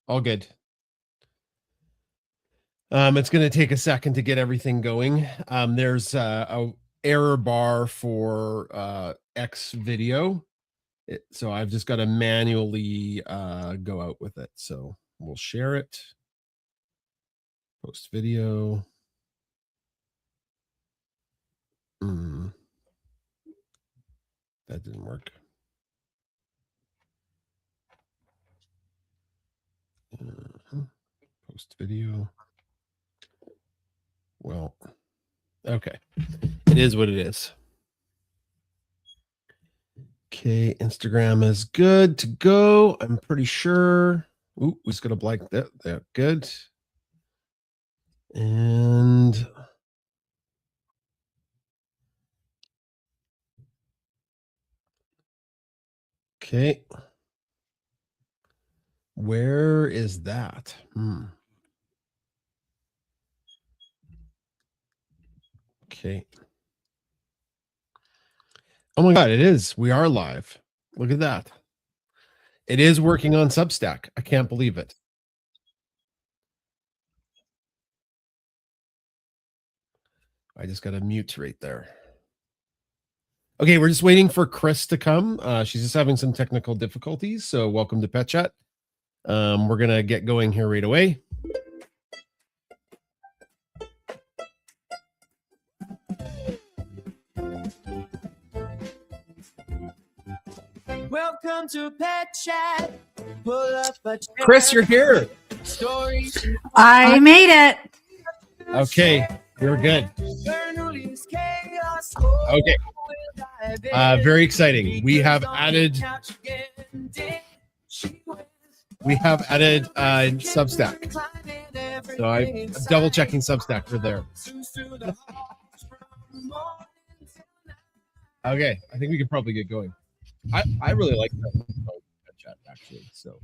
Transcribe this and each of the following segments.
All good. It's going to take a second to get everything going. There's a error bar for X video. So I've just got to manually go out with it. So we'll share it. Post video. That didn't work. Post video. Well, okay. It is what it is. Okay, Instagram is good to go. I'm pretty sure. Ooh, we just got to blank that. That good. And okay. Where is that? Okay. Oh my God, it is. We are live. Look at that. It is working on Substack. I can't believe it. I just got a mute right there. Okay, we're just waiting for Chris to come. She's just having some technical difficulties. So welcome to Pet Chat. We're going to get going here right away. Welcome to Pet Chat. Pull up a chair. Chris, you're here. I made it. Okay, you're good. Okay. Very exciting. We have added Substack. So I'm double checking Substack for there. Okay, I think we can probably get going. I really like that chat actually. So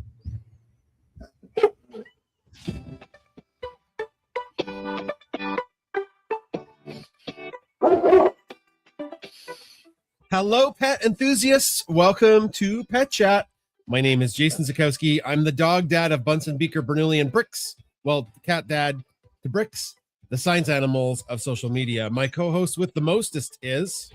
hello, pet enthusiasts. Welcome to Pet Chat. My name is Jason Zakowski. I'm the dog dad of Bunsen, Beaker, Bernoulli, and Bricks. Well, cat dad to Bricks, the science animals of social media. My co-host with the mostest is...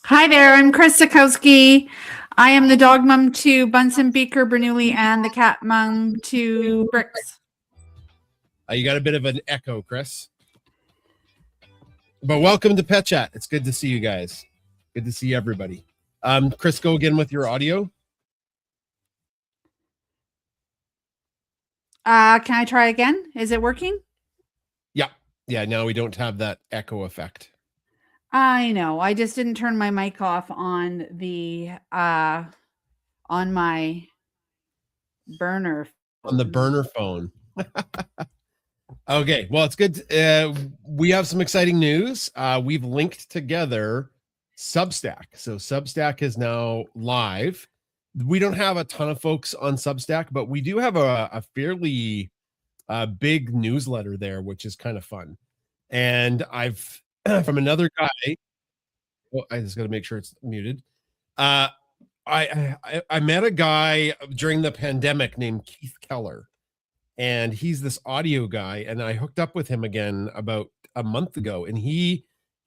Hi there, I'm Chris Zakowski. I am the dog mom to Bunsen, Beaker, Bernoulli, and the cat mom to Bricks. You got a bit of an echo, Chris. But welcome to Pet Chat. It's good to see you guys. Good to see everybody. Chris, go again with your audio. Can I try again? Is it working? Yeah, now we don't have that echo effect. I know. I just didn't turn my mic off on the on my burner. On the burner phone. Okay, well, it's good. We have some exciting news. We've linked together Substack. So Substack is now live. We don't have a ton of folks on Substack, but we do have a fairly big newsletter there, which is kind of fun. And I've from another guy. Well, I just got to make sure it's muted. I met a guy during the pandemic named Keith Keller, and he's this audio guy. And I hooked up with him again about a month ago, and he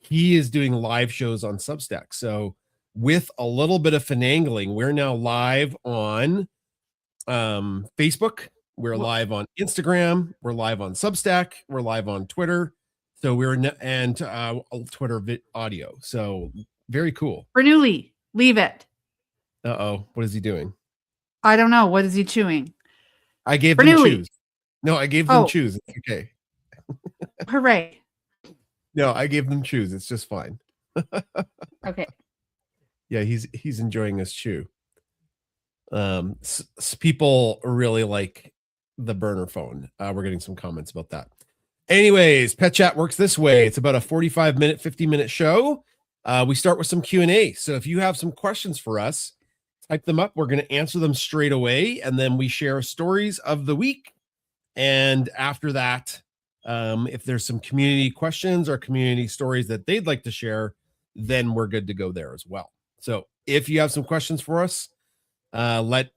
is doing live shows on Substack. So with a little bit of finagling, we're now live on Facebook. We're live on Instagram. We're live on Substack. We're live on Twitter. So and Twitter audio. So very cool. Bernoulli, leave it. Uh-oh. What is he doing? I don't know. What is he chewing? I gave them choose. No, I gave them choose. It's okay. Hooray. No, I gave them choose. It's just fine. Okay. Yeah, he's enjoying his chew. People really like the burner phone. We're getting some comments about that. Anyways, Pet Chat works this way. It's about a 45-minute, 50-minute show. We start with some Q&A. So if you have some questions for us, type them up. We're going to answer them straight away, and then we share stories of the week. And after that, if there's some community questions or community stories that they'd like to share, then we're good to go there as well. So if you have some questions for us, let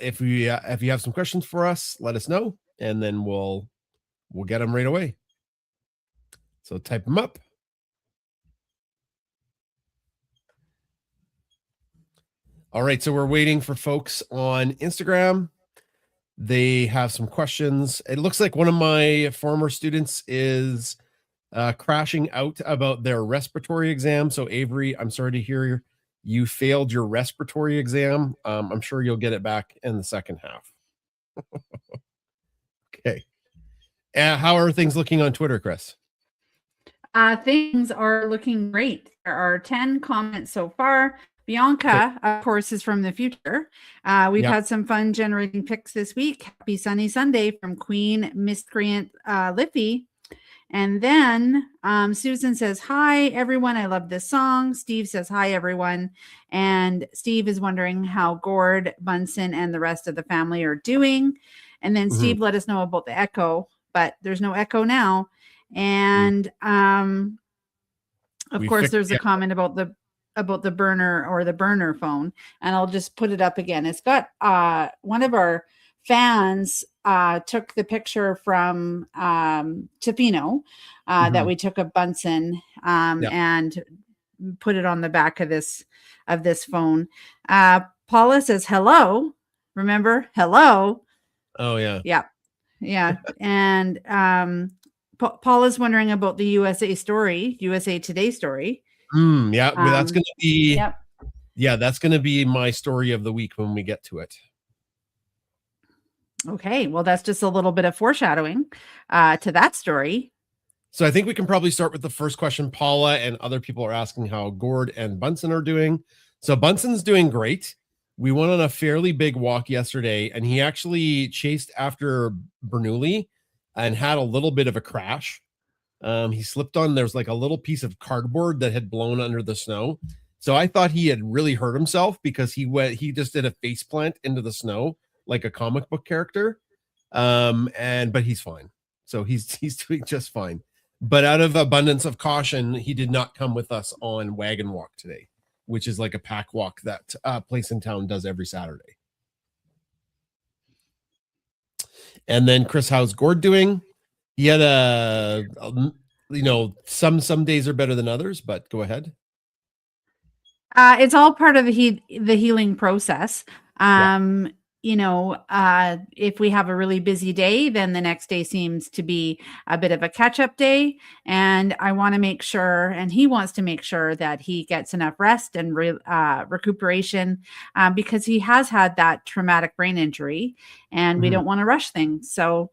if you have some questions for us, let us know, and then we'll get them right away. So type them up. All right, so we're waiting for folks on Instagram. They have some questions. It looks like one of my former students is crashing out about their respiratory exam. So Avery, I'm sorry to hear you failed your respiratory exam. I'm sure you'll get it back in the second half. Okay. How are things looking on Twitter, Chris? Things are looking great. There are 10 comments so far. Bianca, of course, is from the future. We've had some fun generating pics this week. Happy sunny Sunday from Queen Miscreant Liffey. And then Susan says, hi, everyone. I love this song. Steve says, hi, everyone. And Steve is wondering how Gord, Bunsen, and the rest of the family are doing. And then Steve let us know about the echo, but there's no echo now. And of course, there's a comment about the burner or the burner phone. And I'll just put it up again. It's got one of our fans took the picture from Tofino that we took of Bunsen and put it on the back of this phone. Paula says hello. Remember, hello. Oh yeah. Yeah. And Paula's wondering about the USA Today story. That's gonna be that's gonna be my story of the week when we get to it. Okay, well, that's just a little bit of foreshadowing to that story. So I think we can probably start with the first question. Paula and other people are asking how Gord and Bunsen are doing. So Bunsen's doing great. We went on a fairly big walk yesterday, and he actually chased after Bernoulli and had a little bit of a crash. He slipped on, there's like a little piece of cardboard that had blown under the snow. So I thought he had really hurt himself because he just did a face plant into the snow like a comic book character. But he's fine. So he's doing just fine. But out of abundance of caution, he did not come with us on Wagon Walk today, which is like a pack walk that place in town does every Saturday. And then Chris, how's Gord doing? He had some days are better than others, but go ahead. It's all part of the healing process. If we have a really busy day, then the next day seems to be a bit of a catch-up day. And I want to make sure, and he wants to make sure that he gets enough rest and recuperation because he has had that traumatic brain injury and we don't want to rush things. So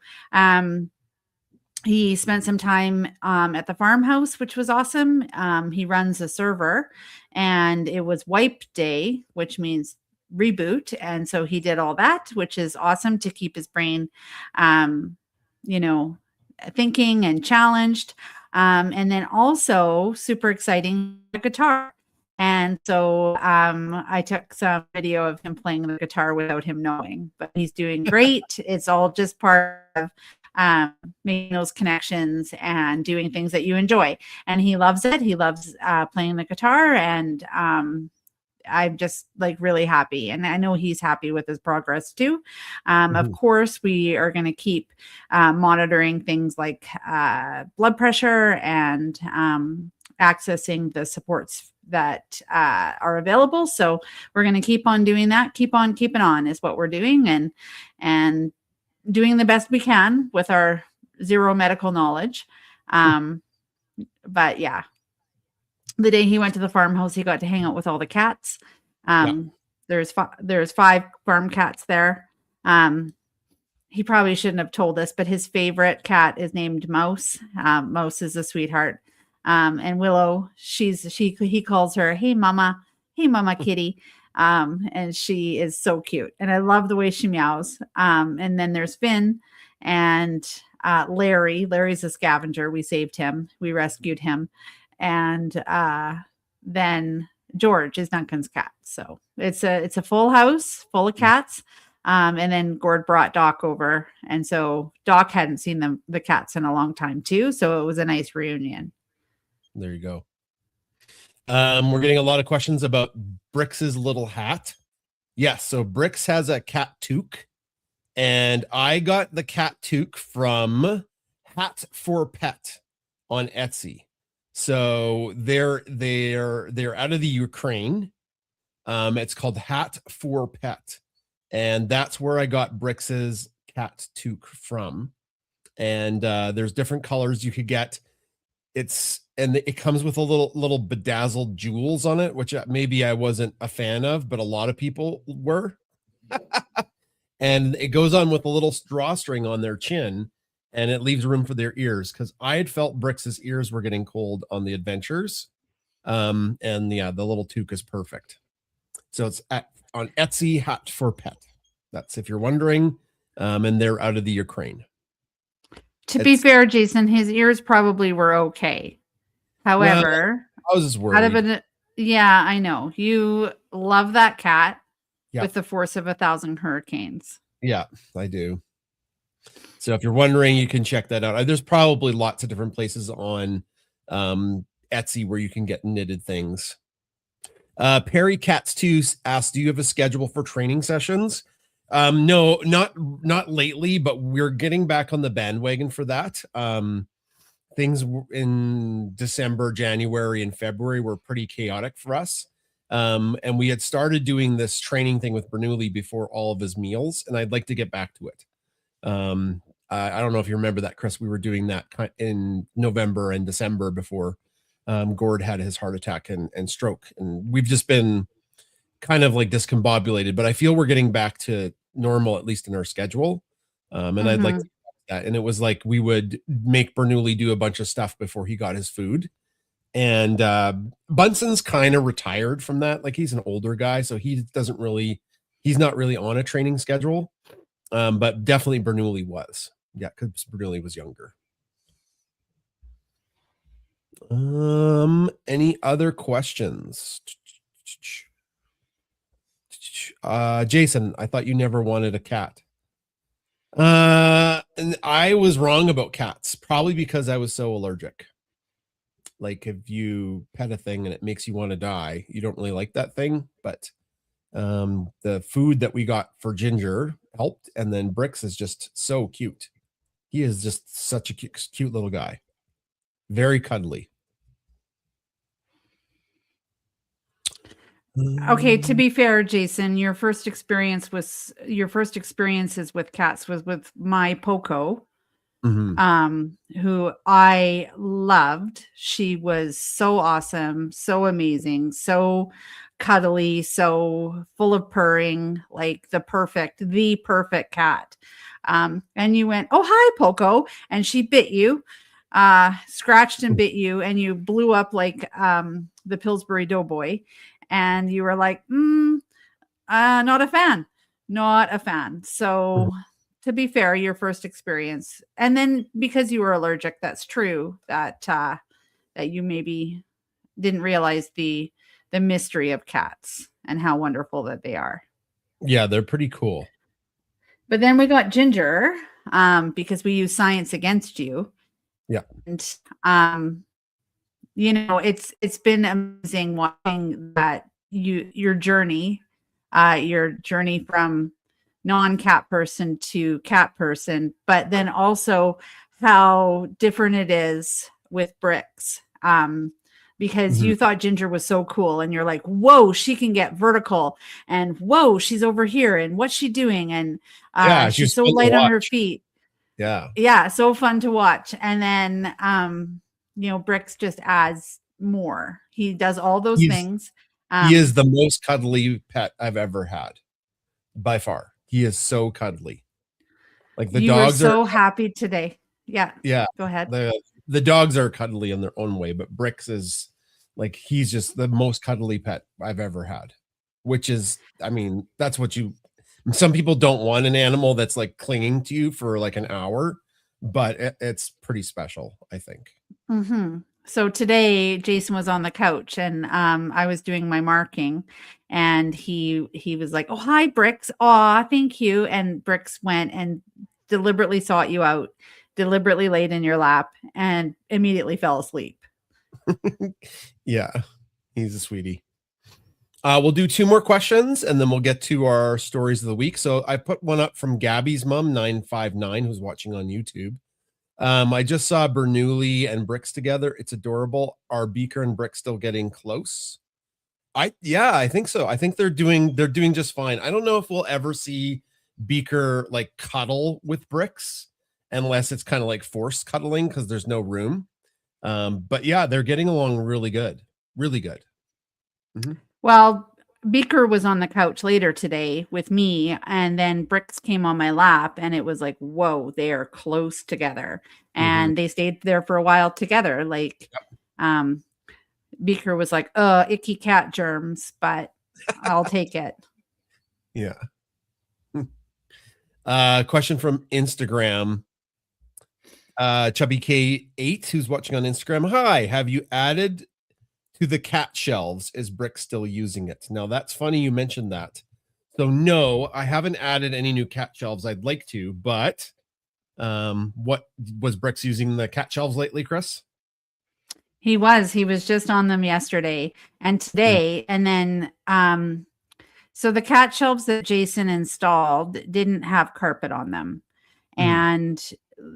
he spent some time at the farmhouse, which was awesome. He runs a server and it was wipe day, which means reboot. And so he did all that, which is awesome to keep his brain, thinking and challenged. And then also super exciting, the guitar. And so I took some video of him playing the guitar without him knowing, but he's doing great. It's all just part of making those connections and doing things that you enjoy. And he loves it. He loves playing the guitar, and I'm just like really happy. And I know he's happy with his progress too. Of course, we are going to keep monitoring things like blood pressure and accessing the supports that are available. So we're going to keep on doing that. Keep on keeping on is what we're doing, and doing the best we can with our zero medical knowledge. But yeah, the day he went to the farmhouse, he got to hang out with all the cats. There's 5 farm cats there. He probably shouldn't have told us, but his favorite cat is named Mouse. Mouse is a sweetheart. And Willow, he calls her, hey mama kitty. And she is so cute. And I love the way she meows. And then there's Finn and Larry. Larry's a scavenger. We saved him. We rescued him. And then George is Duncan's cat. So it's a full house full of cats. And then Gord brought Doc over. And so Doc hadn't seen the cats in a long time too. So it was a nice reunion. There you go. We're getting a lot of questions about Brix's little hat. Yes. So Bricks has a cat toque, and I got the cat toque from Hat for Pet on Etsy. So they're out of the Ukraine. It's called Hat for Pet, and that's where I got Bricks's cat toque from. And there's different colors you could get. It comes with a little bedazzled jewels on it, which maybe I wasn't a fan of, but a lot of people were. And it goes on with a little drawstring on their chin, and it leaves room for their ears, because I had felt Bricks's ears were getting cold on the adventures. And yeah, the little toque is perfect. So it's on Etsy, Hat for Pet. That's if you're wondering. And they're out of the Ukraine. To be fair, Jason, his ears probably were okay. However, I was just worried. Yeah, I know. You love that cat Yeah. with the force of 1,000 hurricanes. Yeah, I do. So if you're wondering, you can check that out. There's probably lots of different places on Etsy where you can get knitted things. Perry Cats 2 asked, do you have a schedule for training sessions? No, not lately, but we're getting back on the bandwagon for that. Things in December, January, and February were pretty chaotic for us. And we had started doing this training thing with Bernoulli before all of his meals, and I'd like to get back to it. I don't know if you remember that, Chris. We were doing that in November and December before Gord had his heart attack and stroke, and we've just been kind of like discombobulated, but I feel we're getting back to normal, at least in our schedule. And I'd like to do that. And it was like we would make Bernoulli do a bunch of stuff before he got his food. And Bunson's kind of retired from that. Like, he's an older guy, so he's not really on a training schedule. But definitely Bernoulli was. Yeah, because Bernoulli was younger. Any other questions? Jason, I thought you never wanted a cat. And I was wrong about cats, probably because I was so allergic. Like, if you pet a thing and it makes you want to die, you don't really like that thing. But the food that we got for Ginger helped, and then Bricks is just so cute. He is just such a cute little guy. Very cuddly. Okay, to be fair, Jason, your first experiences with cats was with my Poco, who I loved. She was so awesome, so amazing, so cuddly, so full of purring, like the perfect cat. And you went, "Oh, hi, Poco," and she bit you, scratched and bit you, and you blew up like the Pillsbury Doughboy. And you were like, not a fan. So to be fair, your first experience. And then because you were allergic, that's true that you maybe didn't realize the mystery of cats and how wonderful that they are. Yeah, they're pretty cool. But then we got Ginger because we use science against you. Yeah. And it's been amazing watching that your journey from non-cat person to cat person, but then also how different it is with Bricks. Because you thought Ginger was so cool, and you're like, whoa, she can get vertical, and whoa, she's over here, and what's she doing? And she's so light on her feet. Yeah, so fun to watch. And then Bricks just adds more. He does all those things. He is the most cuddly pet I've ever had, by far. He is so cuddly. Like, the dogs are so happy today. Yeah. Go ahead. The dogs are cuddly in their own way, but Bricks is like, he's just the most cuddly pet I've ever had. Which is, I mean, that's what some people don't want an animal that's like clinging to you for like an hour, but it's pretty special, I think. So today Jason was on the couch, and I was doing my marking, and he was like, "Oh, hi, Bricks. Aw, thank you." And Bricks went and deliberately sought you out, deliberately laid in your lap, and immediately fell asleep. Yeah, he's a sweetie. We'll do 2 more questions and then we'll get to our stories of the week. So I put one up from Gabby's mom, 959, who's watching on YouTube. I just saw Bernoulli and Bricks together. It's adorable. Are Beaker and Bricks still getting close? I think so. I think they're doing just fine. I don't know if we'll ever see Beaker like cuddle with Bricks unless it's kind of like forced cuddling because there's no room. But yeah, they're getting along really good. Really good. Well, Beaker was on the couch later today with me, and then Bricks came on my lap, and it was like, whoa, they are close together. And they stayed there for a while together. Like, Beaker was like, icky cat germs, but I'll take it. Yeah. Question from Instagram. Chubby K8, who's watching on Instagram. Hi, have you added to the cat shelves? Is Brick still using it? Now that's funny you mentioned that. So no, I haven't added any new cat shelves. I'd like to, but what was Bricks using the cat shelves lately, Chris? He was just on them yesterday and today. And then so the cat shelves that Jason installed didn't have carpet on them. And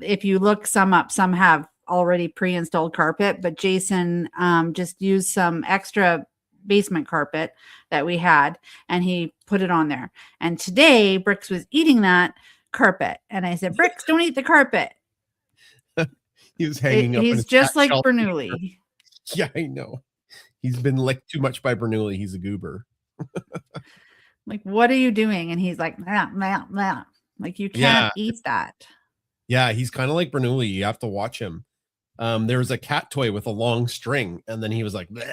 if you look some up, some have already pre-installed carpet, but Jason just used some extra basement carpet that we had and he put it on there. And today Bricks was eating that carpet. And I said, Bricks, don't eat the carpet. He was hanging up. He's just like Bernoulli. Yeah, I know. He's been licked too much by Bernoulli. He's a goober. Like, what are you doing? And he's like, nah. Like, you can't eat that. Yeah, he's kind of like Bernoulli. You have to watch him. There was a cat toy with a long string, and then he was like, bleh,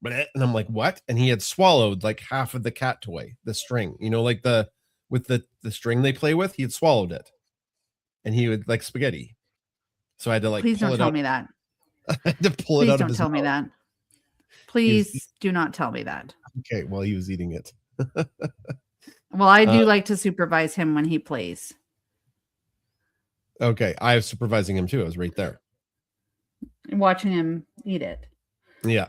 bleh, and I'm like, what? And he had swallowed like half of the cat toy, the string, you know, like the string they play with, he had swallowed it. And he would like spaghetti. So I had to like, please don't tell me that. I had to pull it out of his mouth. Please don't tell me that. Please do not tell me that. Okay, well, he was eating it. Well, I do like to supervise him when he plays. Okay, I was supervising him too. I was right there. Watching him eat it. Yeah.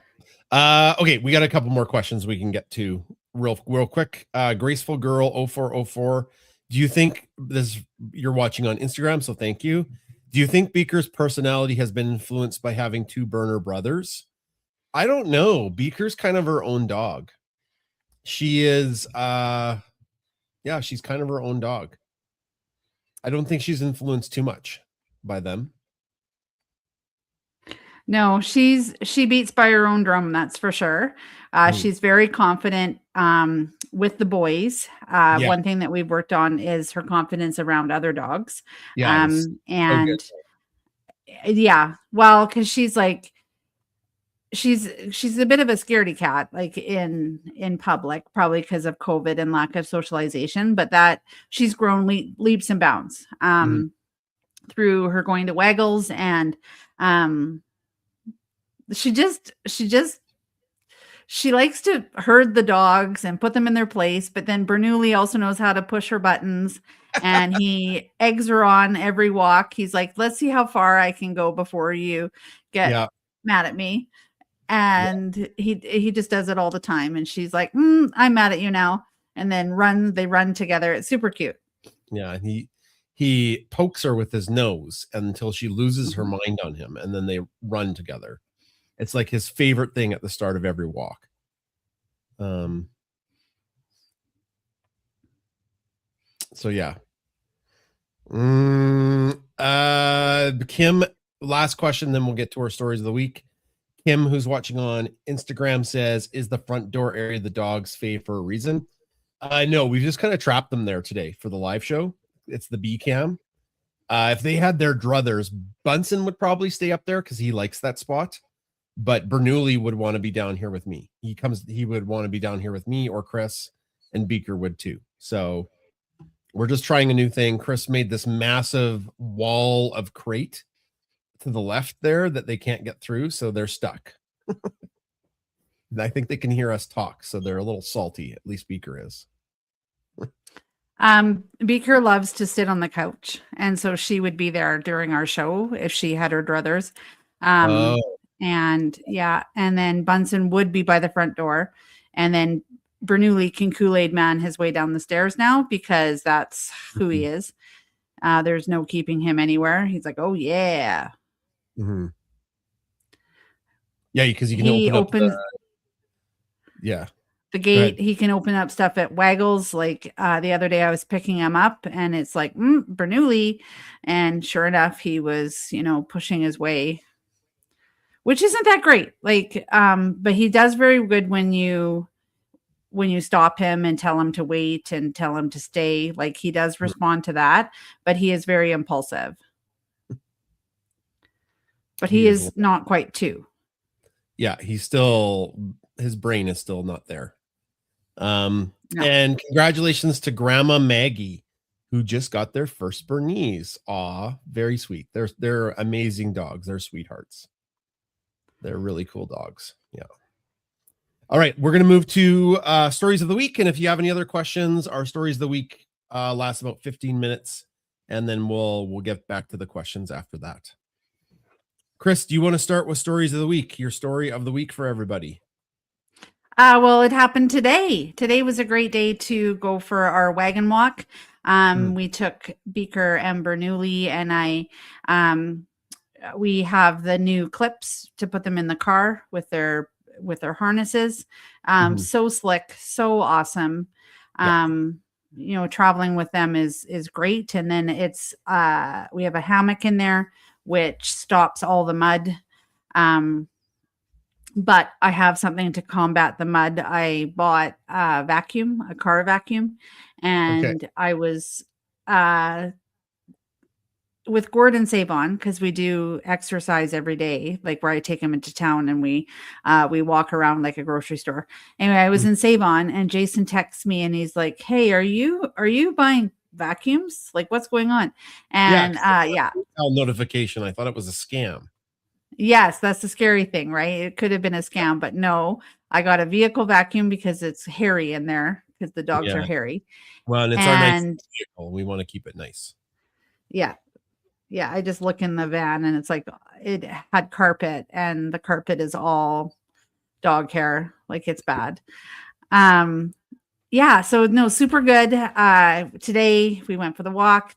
Okay, we got a couple more questions we can get to real quick. Graceful Girl 0404. Do you think this, you're watching on Instagram, so thank you. Do you think Beaker's personality has been influenced by having 2 burner brothers? I don't know. Beaker's kind of her own dog. She is she's kind of her own dog. I don't think she's influenced too much by them. No, she beats by her own drum, that's for sure. She's very confident with the boys. One thing that we've worked on is her confidence around other dogs. And well, because she's like, she's a bit of a scaredy cat, like in public, probably because of COVID and lack of socialization, but that she's grown leaps and bounds through her going to Waggles, and she likes to herd the dogs and put them in their place. But then Bernoulli also knows how to push her buttons, and he eggs her on every walk. He's like, let's see how far I can go before you get mad at me. And he just does it all the time. And she's like, I'm mad at you now. And then they run together. It's super cute. Yeah. He pokes her with his nose until she loses her mind on him. And then they run together. It's like his favorite thing at the start of every walk. So yeah. Kim, last question, then we'll get to our stories of the week. Kim, who's watching on Instagram, says, is the front door area the dog's fave for a reason? No, we've just kind of trapped them there today for the live show. It's the B cam. If they had their druthers, Bunsen would probably stay up there because he likes that spot. But Bernoulli would want to be down here with me. He would want to be down here with me or Chris, and Beaker would too. So we're just trying a new thing. Chris made this massive wall of crate to the left there that they can't get through, so they're stuck. I think they can hear us talk, so they're a little salty. At least Beaker is. Beaker loves to sit on the couch, and so she would be there during our show if she had her druthers. And then Bunsen would be by the front door, and then Bernoulli can Kool-Aid man his way down the stairs now because that's who he is. There's no keeping him anywhere. He's like, oh yeah. Mm-hmm. Yeah, because you can He open up opens the gate. He can open up stuff at Waggles. Like the other day I was picking him up and it's like, Bernoulli. And sure enough, he was, pushing his way, which isn't that great. Like, but he does very good when you stop him and tell him to wait and tell him to stay. Like he does respond to that, but he is very impulsive. But he is not quite 2. Yeah, his brain is still not there. No. And congratulations to Grandma Maggie, who just got their first Bernese. Aw, very sweet. They're amazing dogs. They're sweethearts. They're really cool dogs. Yeah. All right, we're going to move to stories of the week. And if you have any other questions, our stories of the week last about 15 minutes, and then we'll get back to the questions after that. Chris, do you want to start with stories of the week? Your story of the week for everybody. Well, it happened today. Today was a great day to go for our wagon walk. We took Beaker and Bernoulli, and we have the new clips to put them in the car with their harnesses. So slick, so awesome. Traveling with them is great. And then it's we have a hammock in there which stops all the mud. But I have something to combat the mud. I bought a car vacuum, and I was with Gordon Savon, because we do exercise every day, like where I take him into town and we walk around like a grocery store. Anyway, I was in Savon and Jason texts me and he's like, hey, are you buying vacuums? Like, what's going on? And notification. I thought it was a scam. Yes, that's the scary thing, right? It could have been a scam, but no, I got a vehicle vacuum because it's hairy in there because the dogs are hairy. Well, and it's our nice vehicle. We want to keep it nice. Yeah. Yeah. I just look in the van and it's like, it had carpet and the carpet is all dog hair. Like it's bad. Yeah. So no, super good. Today we went for the walk.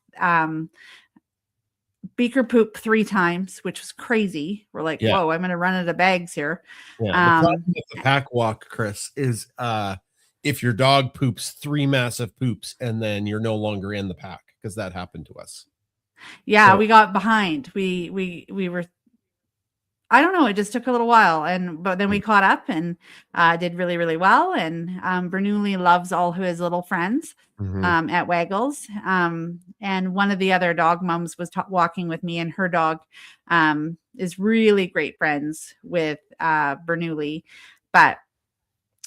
Beaker pooped 3 times, which was crazy. We're like, whoa, I'm going to run out of bags here. Yeah, the problem with the pack walk, Chris, is if your dog poops 3 massive poops and then you're no longer in the pack, because that happened to us. Yeah, so we got behind. We were, I don't know, it just took a little while, but then we caught up and did really, really well. And Bernoulli loves all his little friends at Waggles. And one of the other dog moms was walking with me, and her dog is really great friends with Bernoulli, but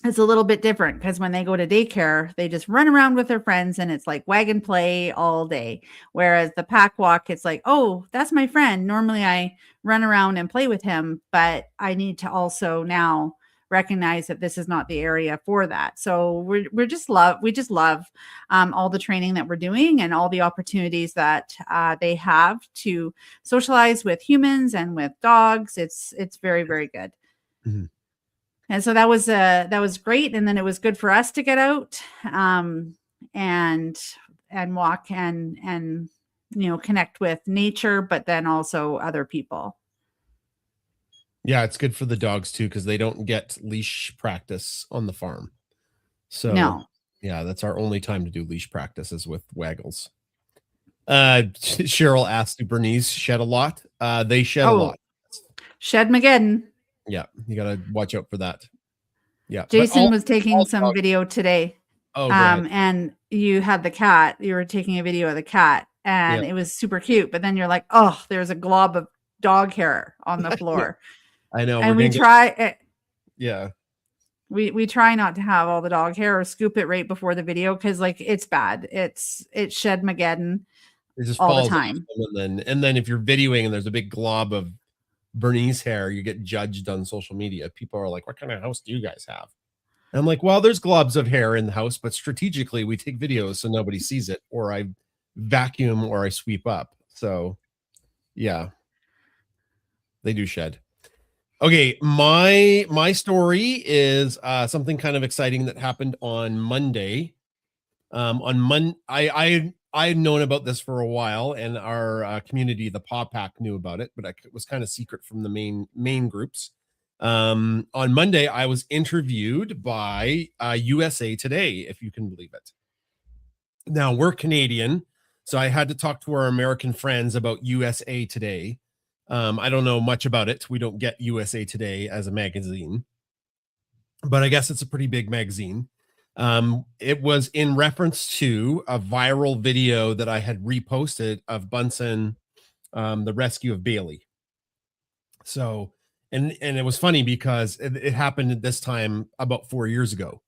it's a little bit different because when they go to daycare, they just run around with their friends and it's like wagon play all day. Whereas the pack walk, it's like, oh, that's my friend. Normally I run around and play with him, but I need to also now recognize that this is not the area for that. So we just love all the training that we're doing and all the opportunities that they have to socialize with humans and with dogs. It's very, very good. Mm-hmm. And so that was great. And then it was good for us to get out and walk and connect with nature, but then also other people. Yeah, it's good for the dogs too, because they don't get leash practice on the farm. So no. Yeah, that's our only time to do leash practices with Waggles. Cheryl asked, do Bernese shed a lot? They shed a lot. Shed Mageddon. Yeah, you gotta watch out for that. Yeah, Jason was taking some video today. Oh, and you had the cat. You were taking a video of the cat, and it was super cute. But then you're like, oh, there's a glob of dog hair on the floor. I know. And we try. Yeah. We try not to have all the dog hair or scoop it right before the video because like it's bad. It's Shed Mageddon all the time. And then if you're videoing and there's a big glob of Bernese hair, you get judged on social media. People are like, what kind of house do you guys have? And I'm like, well, there's globs of hair in the house, but strategically we take videos so nobody sees it, or I vacuum or I sweep up. So yeah, they do shed. Okay, my story is something kind of exciting that happened on Monday. On Monday, I had known about this for a while, and our community, the Paw Pack, knew about it, but it was kind of secret from the main groups. On Monday, I was interviewed by USA Today, if you can believe it. Now we're Canadian, so I had to talk to our American friends about USA Today. I don't know much about it. We don't get USA Today as a magazine, but I guess it's a pretty big magazine. It was in reference to a viral video that I had reposted of Bunsen, the rescue of Bailey. So, and it was funny because it happened at this time about 4 years ago.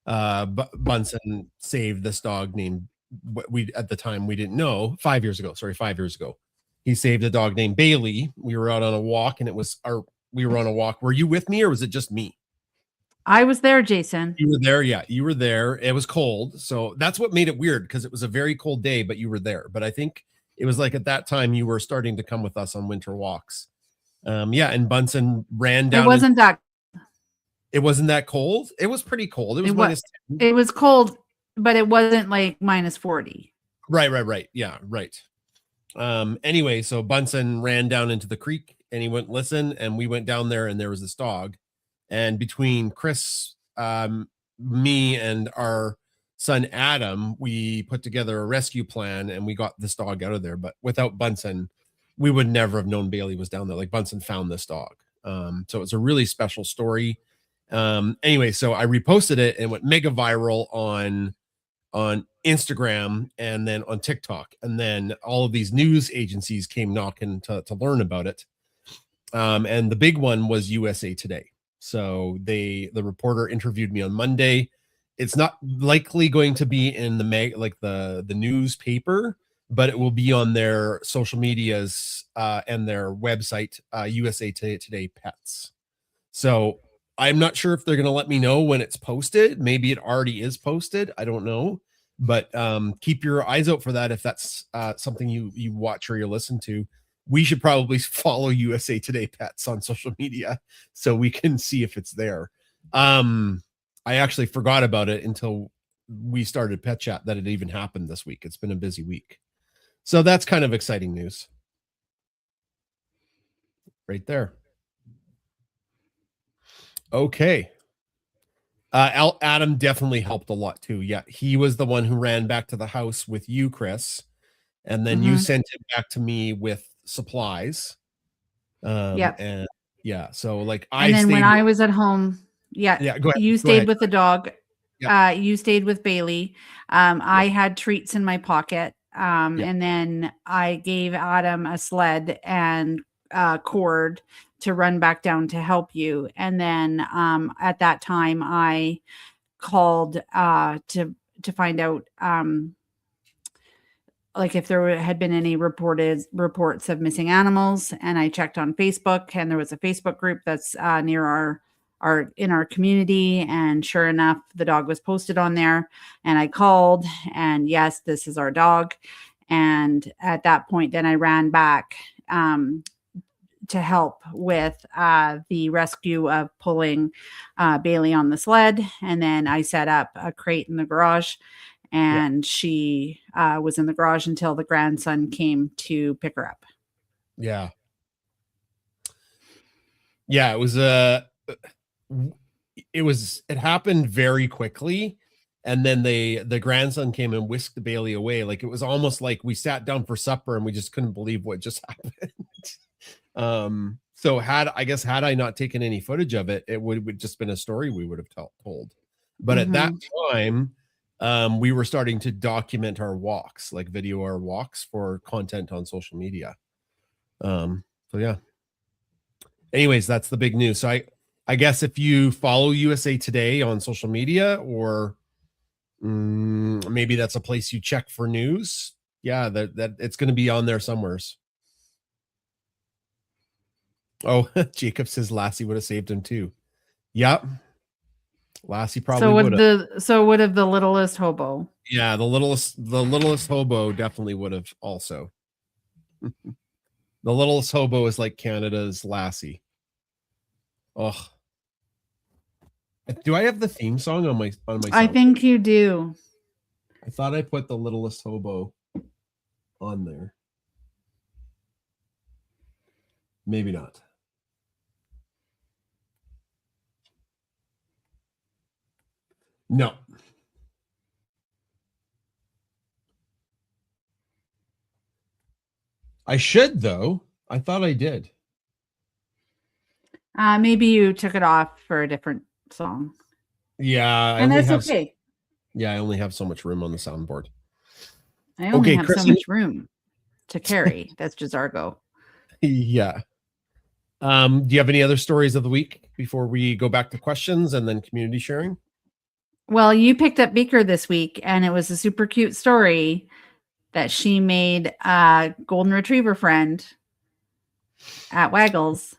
Bunsen saved this dog named, what we at the time we didn't know, 5 years ago. Sorry, 5 years ago. He saved a dog named Bailey. We were out on a walk, and we were on a walk. Were you with me, or was it just me? I was there, Jason. You were there, yeah. You were there. It was cold, so that's what made it weird, because it was a very cold day, but you were there. But I think it was like at that time you were starting to come with us on winter walks. Yeah, and Bunsen ran down. It wasn't that. It wasn't that cold. It was pretty cold. It was minus 10. It was cold, but it wasn't like minus 40. Right. Yeah, right. Anyway, so Bunsen ran down into the creek, and he went listen, and we went down there, and there was this dog. And between Chris, me, and our son Adam, we put together a rescue plan, and we got this dog out of there. But without Bunsen, we would never have known Bailey was down there. Like, Bunsen found this dog. So it's a really special story. Anyway, so I reposted it, and it went mega viral on Instagram and then on TikTok. And then all of these news agencies came knocking to learn about it. And the big one was USA Today. So the reporter interviewed me on Monday. It's not likely going to be in the newspaper, but it will be on their social medias and their website, USA Today Pets. So I'm not sure if they're going to let me know when it's posted. Maybe it already is posted. I don't know, but keep your eyes out for that. If that's something you watch or you listen to, we should probably follow USA Today Pets on social media so we can see if it's there. I actually forgot about it until we started Pet Chat that it even happened this week. It's been a busy week. So that's kind of exciting news. Right there. Okay. Adam definitely helped a lot too. Yeah, he was the one who ran back to the house with you, Chris, and then you sent him back to me with supplies. And yeah, so like when I was at home, go ahead. You stayed with the dog. Yep. You stayed with Bailey. I had treats in my pocket. And then I gave Adam a sled and cord to run back down to help you. And then at that time I called to find out like if there had been any reports of missing animals. And I checked on Facebook, and there was a Facebook group that's near in our community. And sure enough, the dog was posted on there, and I called, and yes, this is our dog. And at that point, then I ran back to help with the rescue of pulling Bailey on the sled. And then I set up a crate in the garage, and she was in the garage until the grandson came to pick her up. Yeah. Yeah, it happened very quickly. And then the grandson came and whisked the Bailey away. Like, it was almost like we sat down for supper and we just couldn't believe what just happened. So had I not taken any footage of it, it would just been a story we would have told. But at that time, we were starting to document our walks, like video our walks for content on social media. So yeah. Anyways, that's the big news. So I guess if you follow USA Today on social media, or maybe that's a place you check for news. Yeah, that it's going to be on there somewheres. Oh, Jacob says Lassie would have saved him too. Yep. Lassie probably would have. So would have the littlest hobo. Yeah, the littlest hobo definitely would have also. The littlest hobo is like Canada's Lassie. Oh, do I have the theme song on my I soundboard? think you do. I thought I put the Littlest Hobo on there. Maybe not. No. I should though. I thought I did. Maybe you took it off for a different song. Yeah, And that's okay. I only have so much room on the soundboard. I only Okay, have Kristen. so much room to carry. That's Jazargo. Yeah. Do you have any other stories of the week before we go back to questions and then community sharing? Well, you picked up Beaker this week, and it was a super cute story that she made a golden retriever friend at Waggles.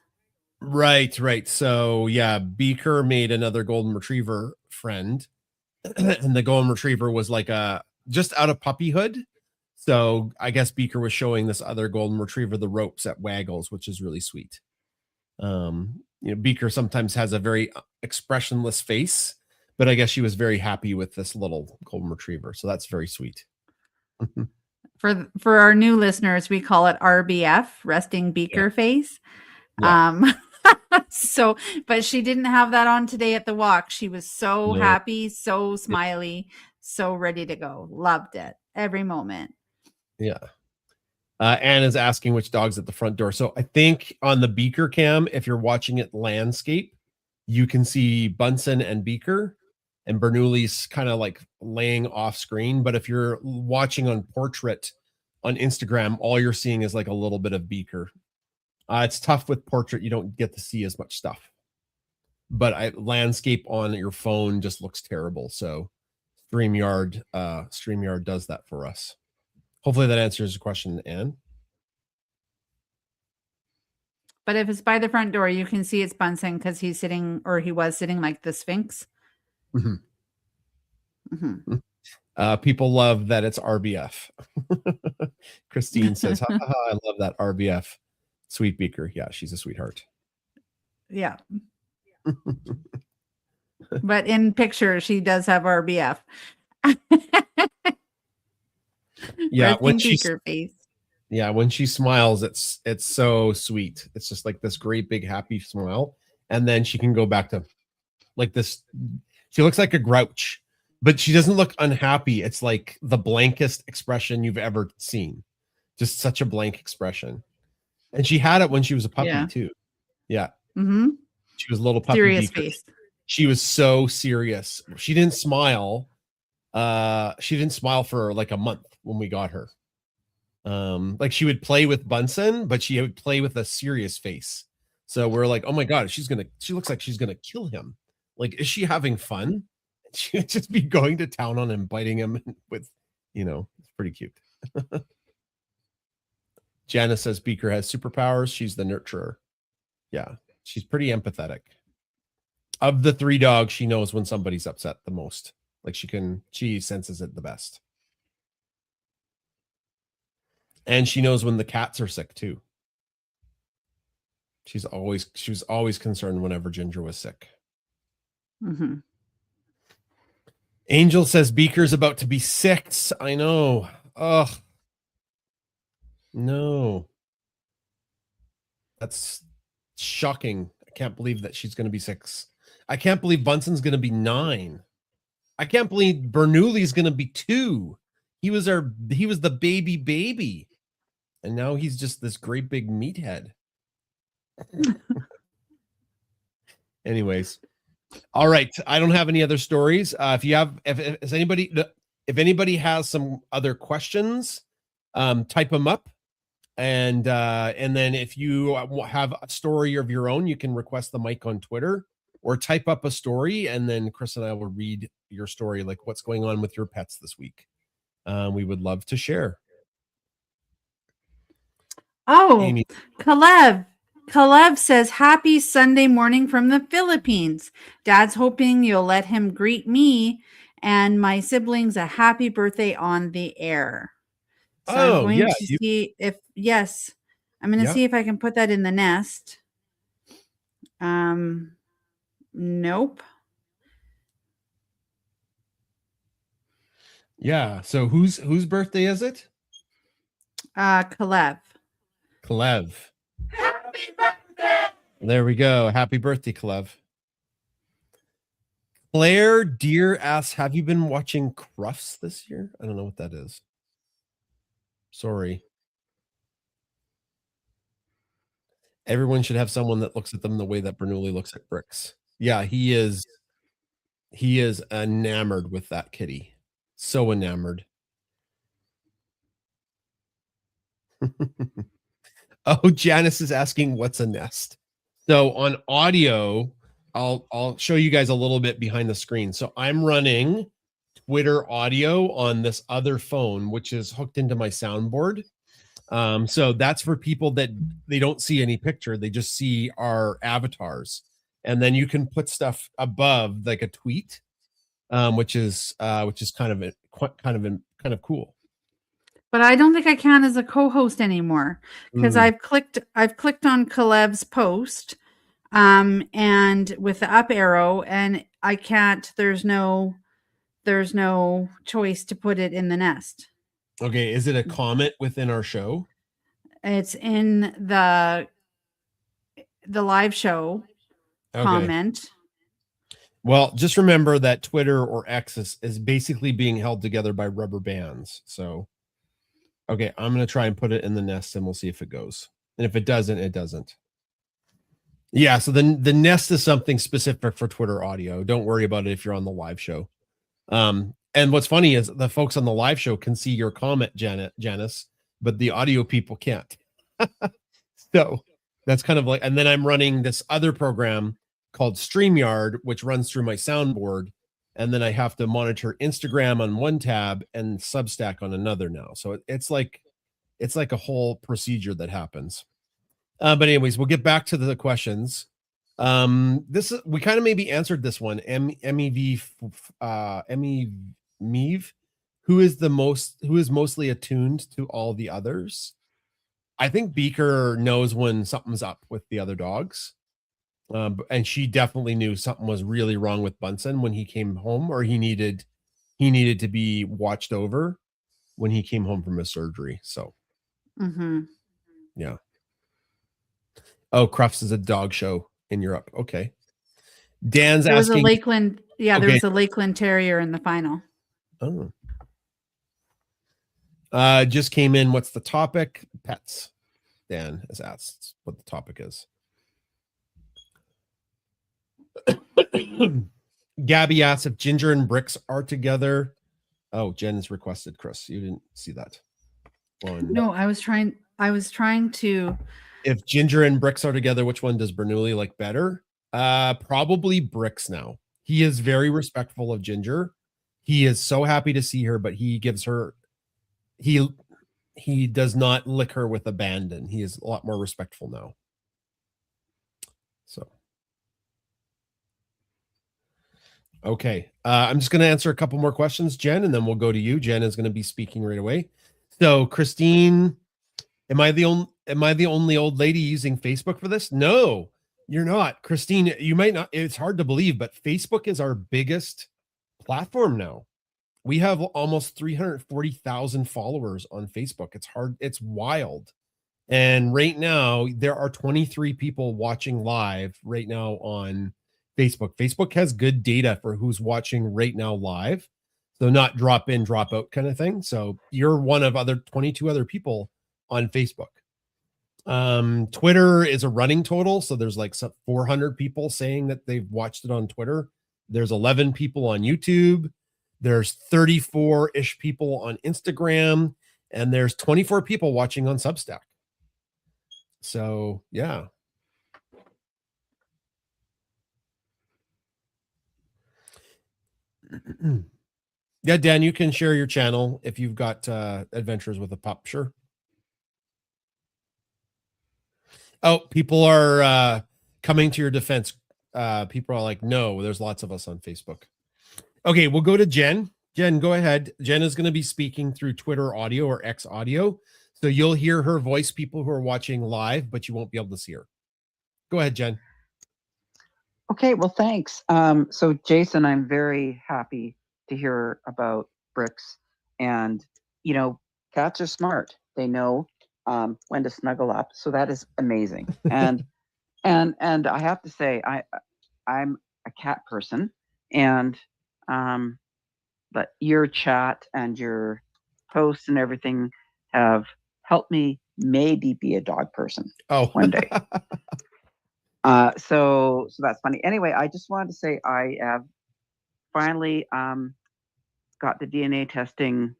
Right. So yeah, Beaker made another golden retriever friend, and the golden retriever was like just out of puppyhood. So I guess Beaker was showing this other golden retriever the ropes at Waggles, which is really sweet. Beaker sometimes has a very expressionless face, but I guess she was very happy with this little golden retriever. So that's very sweet. For our new listeners, we call it RBF, resting Beaker face. Yeah. So, but she didn't have that on today at the walk. She was so happy, so smiley, so ready to go. Loved it every moment. Yeah. Anne is asking which dog's at the front door. So I think on the Beaker cam, if you're watching it landscape, you can see Bunsen and Beaker, and Bernoulli's kind of like laying off screen. But if you're watching on portrait on Instagram, all you're seeing is like a little bit of Beaker. It's tough with portrait. You don't get to see as much stuff. But landscape on your phone just looks terrible. So StreamYard does that for us. Hopefully that answers the question, Anne. But if it's by the front door, you can see it's Bunsen because he was sitting like the Sphinx. Mm-hmm. Mm-hmm. People love that it's RBF. Christine says, I love that RBF. Sweet Beaker. Yeah, she's a sweetheart. Yeah. But in picture, she does have RBF. Yeah, when she smiles, it's so sweet. It's just like this great big happy smile, and then she can go back to like this. She looks like a grouch, but she doesn't look unhappy. It's like the blankest expression you've ever seen. Just such a blank expression. And she had it when she was a puppy too. Yeah. Mm-hmm. She was a little puppy. Serious face. She was so serious. She didn't smile. She didn't smile for like a month when we got her. Like she would play with Bunsen, but she would play with a serious face. So we're like, oh my God, she looks like she's gonna kill him. Like, is she having fun? She would just be going to town on him, biting him with, it's pretty cute. Janice says Beaker has superpowers. She's the nurturer. Yeah, she's pretty empathetic. Of the three dogs, she knows when somebody's upset the most. Like she senses it the best. And she knows when the cats are sick too. She was always concerned whenever Ginger was sick. Mm-hmm. Angel says Beaker's about to be 6. I know. Ugh. No. That's shocking. I can't believe that she's going to be 6. I can't believe Bunsen's going to be 9. I can't believe Bernoulli's going to be 2. He was the baby. And now he's just this great big meathead. Anyways. All right. I don't have any other stories. If anybody has some other questions, type them up. And then if you have a story of your own, you can request the mic on Twitter or type up a story, and then Chris and I will read your story, like what's going on with your pets this week. We would love to share. Oh, Amy. Kalev says, happy Sunday morning from the Philippines. Dad's hoping you'll let him greet me and my siblings a happy birthday on the air. So I'm going to see if, I'm going to see if I can put that in the nest. Nope. Yeah. So whose birthday is it? Kalev. Kalev. There we go. Happy birthday, Kalev. Claire Deer asks, have you been watching Crufts this year? I don't know what that is. Sorry. Everyone should have someone that looks at them the way that Bernoulli looks at bricks. Yeah, he is enamored with that kitty. So enamored. Oh, Janice is asking what's a nest. So on audio, I'll show you guys a little bit behind the screen. So I'm running Twitter audio on this other phone, which is hooked into my soundboard. So that's for people that they don't see any picture, they just see our avatars, and then you can put stuff above like a tweet, which is kind of cool. But I don't think I can as a co-host anymore because I've clicked on Kalev's post, and with the up arrow, and I can't. There's no choice to put it in the nest. Okay, is it a comment within our show? It's in the live show comment. Well, just remember that Twitter or X is basically being held together by rubber bands. So, okay, I'm going to try and put it in the nest and we'll see if it goes. And if it doesn't, it doesn't. Yeah, so then the nest is something specific for Twitter audio. Don't worry about it if you're on the live show. And what's funny is the folks on the live show can see your comment, Janice, but the audio people can't. So that's kind of like, and then I'm running this other program called StreamYard, which runs through my soundboard. And then I have to monitor Instagram on one tab and Substack on another now. So it's like a whole procedure that happens. But anyways, we'll get back to the questions. This is, we kind of maybe answered this one. Meave, who is mostly attuned to all the others. I think Beaker knows when something's up with the other dogs. And she definitely knew something was really wrong with Bunsen when he came home, or he needed to be watched over when he came home from his surgery. So, yeah. Oh, Crufts is a dog show in Europe. Okay. Dan's there asking. Was a Lakeland, yeah, okay. There was a Lakeland Terrier in the final. Oh. Just came in. What's the topic? Pets. Dan has asked what the topic is. Gabby asks if Ginger and Bricks are together. Oh, Jen's requested, Chris. You didn't see that one. No, I was trying to. If Ginger and Bricks are together, which one does Bernoulli like better? Probably Bricks now. He is very respectful of Ginger. He is so happy to see her, but he gives her, he does not lick her with abandon. He is a lot more respectful now. So. Okay. I'm just going to answer a couple more questions, Jen, and then we'll go to you. Jen is going to be speaking right away. So, Christine, am I the only old lady using Facebook for this? No, you're not. Christine, you might not. It's hard to believe, but Facebook is our biggest platform now. We have almost 340,000 followers on Facebook. It's hard. It's wild. And right now, there are 23 people watching live right now on Facebook. Facebook has good data for who's watching right now live. So not drop in, drop out kind of thing. So you're one of 22 other people on Facebook. Twitter is a running total. So there's like 400 people saying that they've watched it on Twitter. There's 11 people on YouTube. There's 34-ish people on Instagram. And there's 24 people watching on Substack. So, yeah. Yeah, Dan, you can share your channel if you've got Adventures with a Pup, sure. Oh, people are coming to your defense. People are like, no, there's lots of us on Facebook. Okay, we'll go to Jen. Jen, go ahead. Jen is going to be speaking through Twitter audio or X audio. So you'll hear her voice, people who are watching live, but you won't be able to see her. Go ahead, Jen. Okay, well, thanks. So, Jason, I'm very happy to hear about Bricks, and cats are smart. They know when to snuggle up, so that is amazing. And I have to say, I'm a cat person, and but your chat and your posts and everything have helped me maybe be a dog person Oh, one day. So that's funny. Anyway, I just wanted to say I have finally got the DNA testing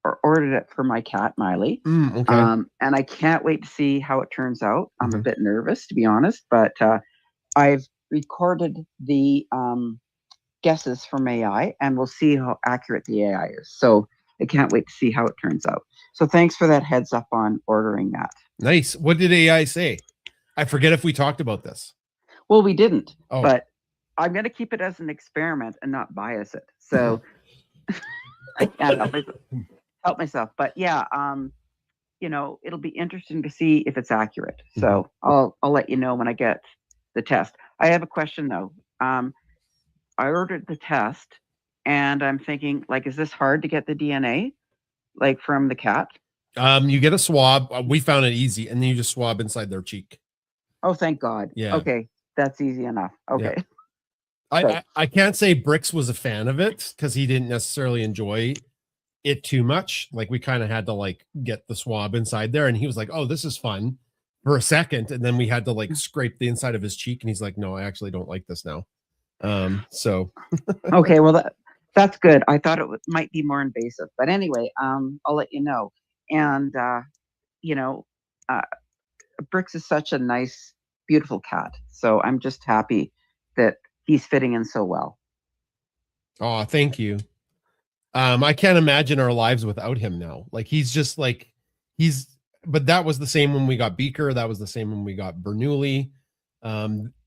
or ordered it for my cat Miley. Okay. And I can't wait to see how it turns out. I'm a Mhm. bit nervous, to be honest, but I've recorded the guesses from AI, and we'll see how accurate the AI is. So I can't wait to see how it turns out. So thanks for that heads up on ordering that. Nice. What did AI say? I forget if we talked about this. Well, we didn't, Oh. but I'm going to keep it as an experiment and not bias it. So I can't help myself. But yeah, it'll be interesting to see if it's accurate. So I'll let you know when I get the test. I have a question though. I ordered the test, and I'm thinking, like, is this hard to get the DNA, like from the cat? You get a swab. We found it easy, and then you just swab inside their cheek. Oh, thank God. Yeah. Okay, that's easy enough. Okay. Yeah. I can't say Bricks was a fan of it because he didn't necessarily enjoy it too much. Like we kind of had to like get the swab inside there, and he was like, "Oh, this is fun," for a second, and then we had to like scrape the inside of his cheek, and he's like, "No, I actually don't like this now." So Okay, well that's good. I thought it might be more invasive, but anyway, I'll let you know. And Bricks is such a nice, beautiful cat, so I'm just happy that he's fitting in so well. oh, thank you. I can't imagine our lives without him now. Like he's just like but that was the same when we got Beaker. That was the same when we got Bernoulli.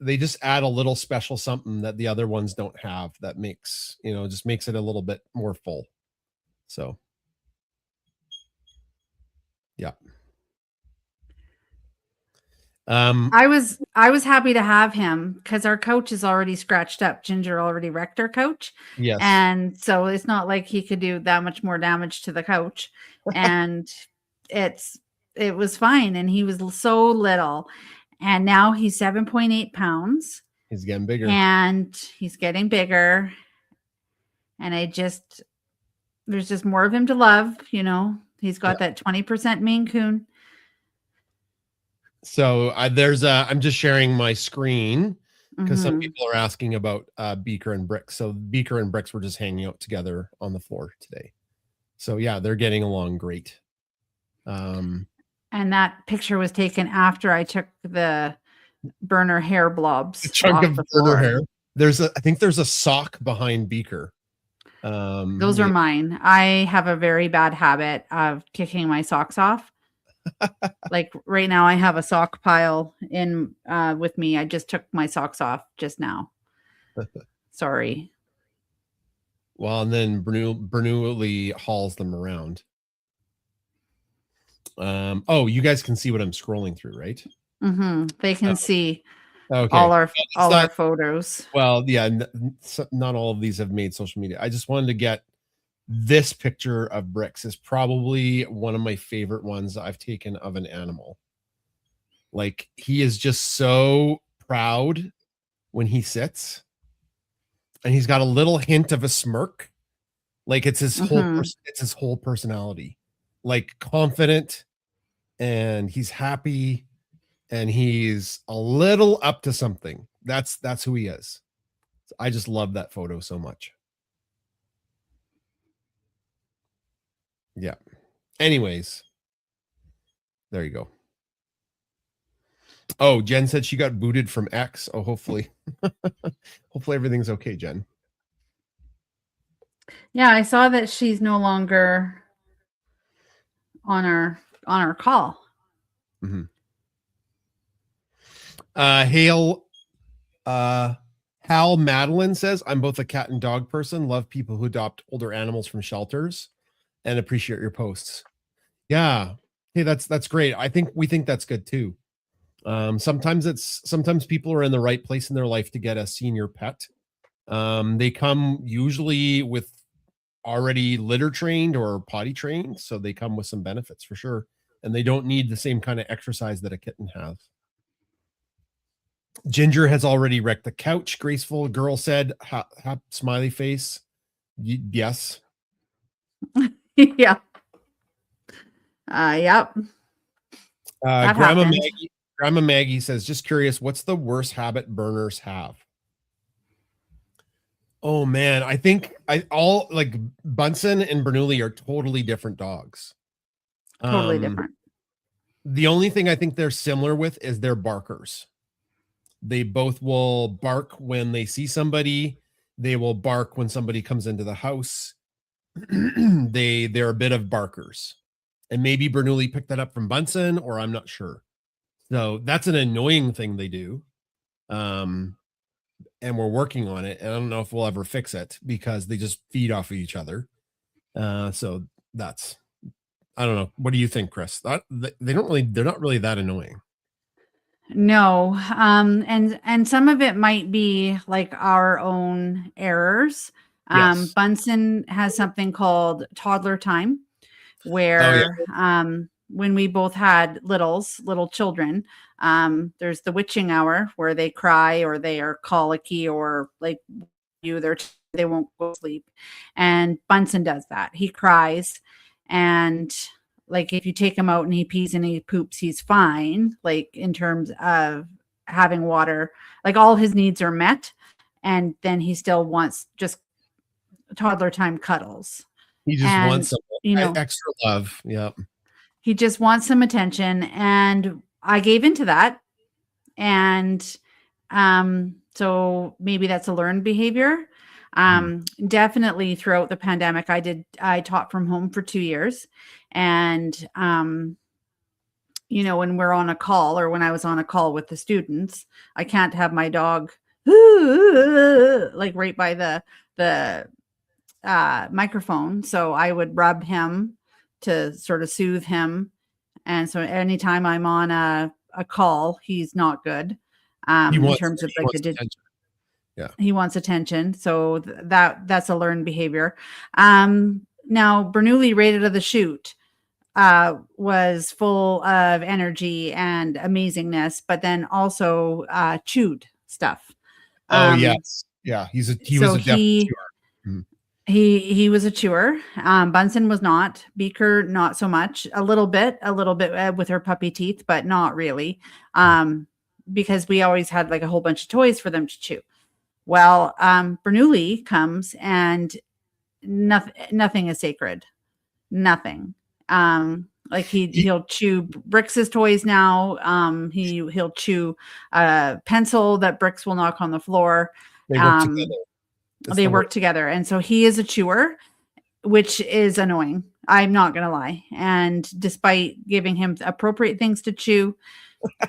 They just add a little special something that the other ones don't have that makes, just makes it a little bit more full. So yeah. I was happy to have him because our coach is already scratched up. Ginger already wrecked our coach. Yes. And so it's not like he could do that much more damage to the coach. And it was fine. And he was so little. And now he's 7.8 pounds. He's getting bigger. And he's getting bigger. And there's just more of him to love, He's got that 20% Maine Coon. So I'm just sharing my screen because some people are asking about Beaker and Bricks. So Beaker and Bricks were just hanging out together on the floor today. So yeah, they're getting along great. And that picture was taken after I took the burner hair blobs. A chunk of burner hair. I think there's a sock behind Beaker. Those are mine. I have a very bad habit of kicking my socks off. Like right now I have a sock pile in with me. I just took my socks off just now. Sorry. Well, and then Bernoulli hauls them around. Oh, you guys can see what I'm scrolling through, right? They can see okay. all our photos. Well, yeah, not all of these have made social media. I just wanted to get this picture of Bricks is probably one of my favorite ones I've taken of an animal. Like he is just so proud when he sits, and he's got a little hint of a smirk. Like it's his whole personality, like confident, and he's happy, and he's a little up to something. That's who he is. I just love that photo so much. Yeah. Anyways, there you go. Oh, Jen said she got booted from X. Oh, hopefully everything's okay, Jen. Yeah, I saw that she's no longer on our call. Hal Madeline says, I'm both a cat and dog person. Love people who adopt older animals from shelters and appreciate your posts. Yeah. Hey, that's great. We think that's good too. Sometimes people are in the right place in their life to get a senior pet. They come usually with already litter trained or potty trained, so they come with some benefits for sure, and they don't need the same kind of exercise that a kitten has. Ginger has already wrecked the couch. Graceful girl said, smiley face. Yes. Yeah. Yep. That happened. Grandma Maggie says, just curious, what's the worst habit burners have? Oh man, I think all like Bunsen and Bernoulli are totally different dogs. Totally different. The only thing I think they're similar with is they're barkers. They both will bark when they see somebody. They will bark when somebody comes into the house. They're a bit of barkers. And maybe Bernoulli picked that up from Bunsen, or I'm not sure. So that's an annoying thing they do. And we're working on it. And I don't know if we'll ever fix it because they just feed off of each other. So that's, I don't know. What do you think, Chris? They're not really that annoying. No. And some of it might be like our own errors. Yes. Bunsen has something called toddler time where, when we both had little children, there's the witching hour where they cry or they are colicky or like they won't go to sleep. And Bunsen does that. He cries, and like if you take him out and he pees and he poops, he's fine. Like in terms of having water, like all his needs are met. And then he still wants just toddler time cuddles. He just wants some extra love. Yeah. He just wants some attention. And I gave into that. And so maybe that's a learned behavior. Definitely throughout the pandemic, I taught from home for 2 years. And, when we're on a call or when I was on a call with the students, I can't have my dog like right by the microphone. So I would rub him to sort of soothe him. And so anytime I'm on a call, he's not good. In terms of like yeah, he wants attention. So that's a learned behavior. Now Bernoulli right out of the chute was full of energy and amazingness, but then also chewed stuff. Yes. Yeah. He was a definite chewer. He was a chewer. Bunsen was not. Beaker, not so much. A little bit with her puppy teeth, but not really. Because we always had like a whole bunch of toys for them to chew. Well, Bernoulli comes and nothing is sacred. Nothing. Like he'll chew Brix's toys now. He'll chew a pencil that Brix will knock on the floor. They work together. And so he is a chewer, which is annoying. I'm not going to lie. And despite giving him appropriate things to chew,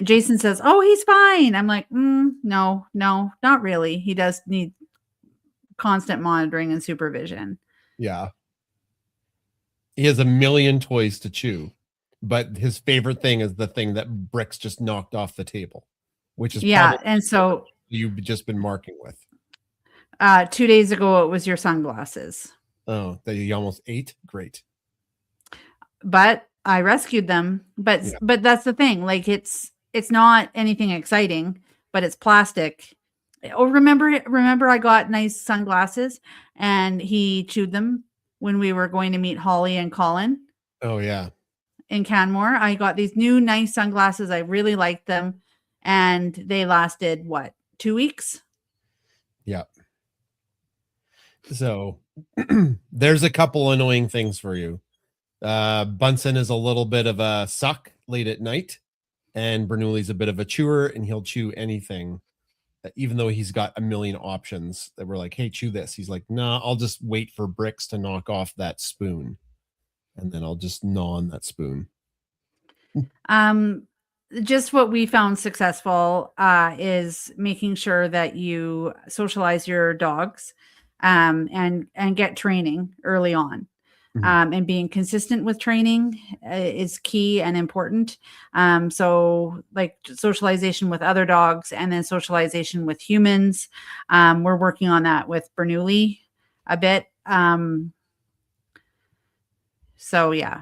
Jason says, "Oh, he's fine." I'm like, no, not really. He does need constant monitoring and supervision. Yeah. He has a million toys to chew, but his favorite thing is the thing that Brix just knocked off the table, which is and so you've just been marking with. 2 days ago, it was your sunglasses. Oh, that you almost ate? Great. But I rescued them. But that's the thing. Like it's not anything exciting, but it's plastic. Oh, remember I got nice sunglasses and he chewed them when we were going to meet Holly and Colin. Oh yeah. In Canmore. I got these new nice sunglasses. I really liked them. And they lasted 2 weeks? Yeah. So there's a couple annoying things for you. Bunsen is a little bit of a suck late at night, and Bernoulli's a bit of a chewer, and he'll chew anything, even though he's got a million options that we're like, hey, chew this. He's like, nah, I'll just wait for Brix to knock off that spoon, and then I'll just gnaw on that spoon. Just what we found successful is making sure that you socialize your dogs and get training early on. And being consistent with training is key and important. So like socialization with other dogs and then socialization with humans. We're working on that with Bernoulli a bit. So yeah.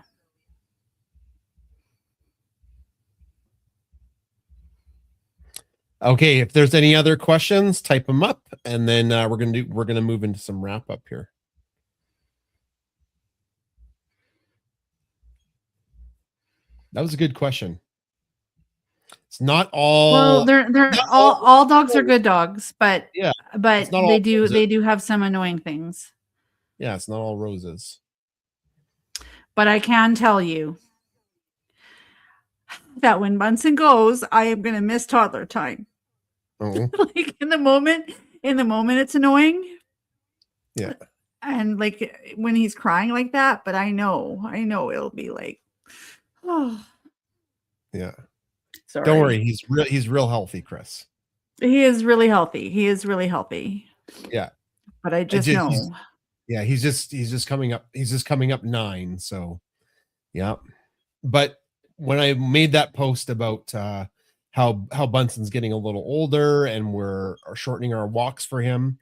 Okay, if there's any other questions, type them up, and then we're gonna move into some wrap up here. That was a good question. It's not all. Well, they're not all dogs are good dogs, but Yeah, but not all they do roses. have some annoying things. Yeah, it's not all roses. But I can tell you that when Bunsen goes, I am gonna miss toddler time. Oh, Like in the moment it's annoying. yeah. And like when he's crying like that, but I know it'll be like, oh, Yeah. sorry. Don't worry, he's real healthy, Chris. He is really healthy. He is really healthy. Yeah. But I just know. Yeah, he's just coming up. He's just coming up 9. So, yeah. But when I made that post about how Bunsen's getting a little older and we're shortening our walks for him,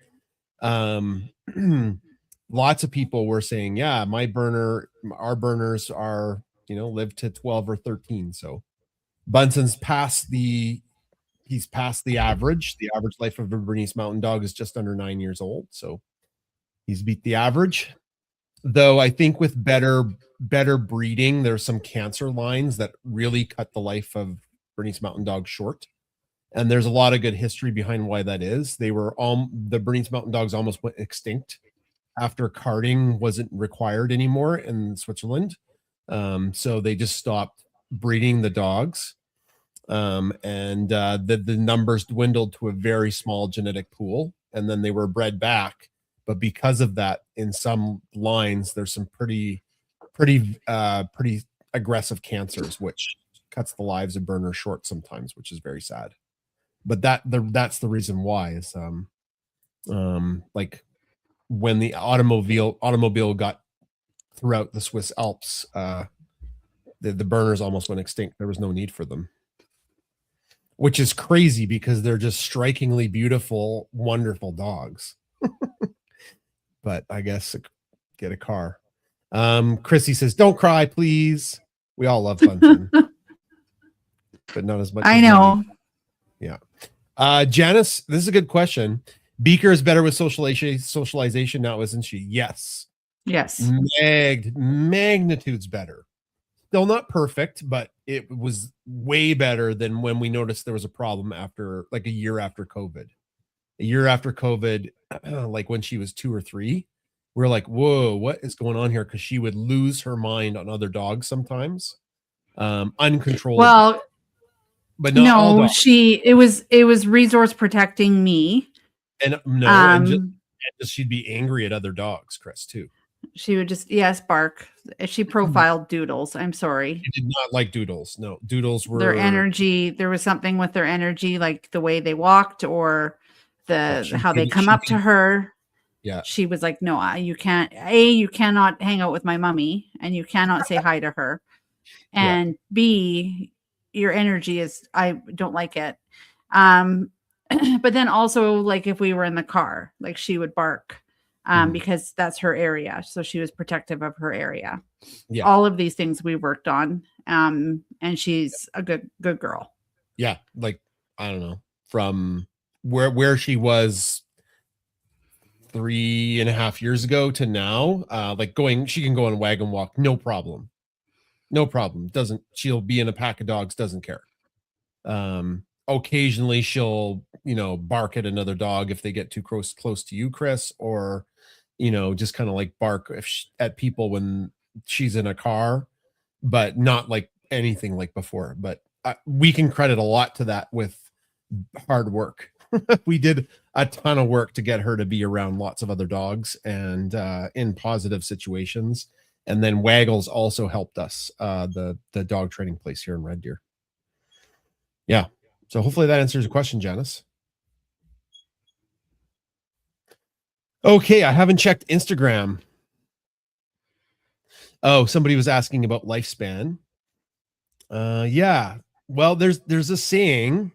lots of people were saying, yeah, our burners are, live to 12 or 13. So Bunsen's he's past the average. The average life of a Bernese Mountain Dog is just under 9 years old. So he's beat the average. Though I think with better breeding, there's some cancer lines that really cut the life of Bernese Mountain Dogs short. And there's a lot of good history behind why that is. The Bernese Mountain Dogs almost went extinct after carding wasn't required anymore in Switzerland. So they just stopped breeding the dogs. And the numbers dwindled to a very small genetic pool, and then they were bred back. But because of that, in some lines, there's some pretty aggressive cancers, which cuts the lives of burners short sometimes, which is very sad. But that's the reason why is like when the automobile got throughout the Swiss Alps, the burners almost went extinct. There was no need for them, which is crazy because they're just strikingly beautiful, wonderful dogs. But I guess get a car. Chrissy says, "Don't cry, please." We all love Bunsen, but not as much. I know. Yeah. Janice, this is a good question. Beaker is better with socialization now, isn't she? Yes. Yes. Magnitude's better. Still not perfect, but it was way better than when we noticed there was a problem after like a year after COVID. A year after COVID, like when she was 2 or 3, we're like, whoa, what is going on here? Because she would lose her mind on other dogs sometimes, uncontrollably. Well, but not all no, dogs. it was resource protecting me. And and she'd be angry at other dogs, Chris, too. She would just bark. She profiled Doodles. I'm sorry. She did not like Doodles. No, Doodles were their energy. There was something with their energy, like the way they walked or how they come up to her. Yeah. She was like, no, you can't. You cannot hang out with my mommy and you cannot say hi to her. And B, your energy is, I don't like it. But then also like if we were in the car, like she would bark. Because that's her area. So she was protective of her area. Yeah. All of these things we worked on. And she's a good girl. Yeah. Like, I don't know, from where she was 3.5 years ago to now, like she can go on a wagon walk. No problem. She'll be in a pack of dogs. Doesn't care. Occasionally she'll, bark at another dog if they get too close to you, Chris, or, just kind of like bark at people when she's in a car, but not like anything like before. But we can credit a lot to that with hard work. We did a ton of work to get her to be around lots of other dogs and in positive situations. And then Waggles also helped us, the dog training place here in Red Deer. Yeah. So hopefully that answers your question, Janice. Okay, I haven't checked Instagram. Oh, somebody was asking about lifespan. Yeah. Well, there's a saying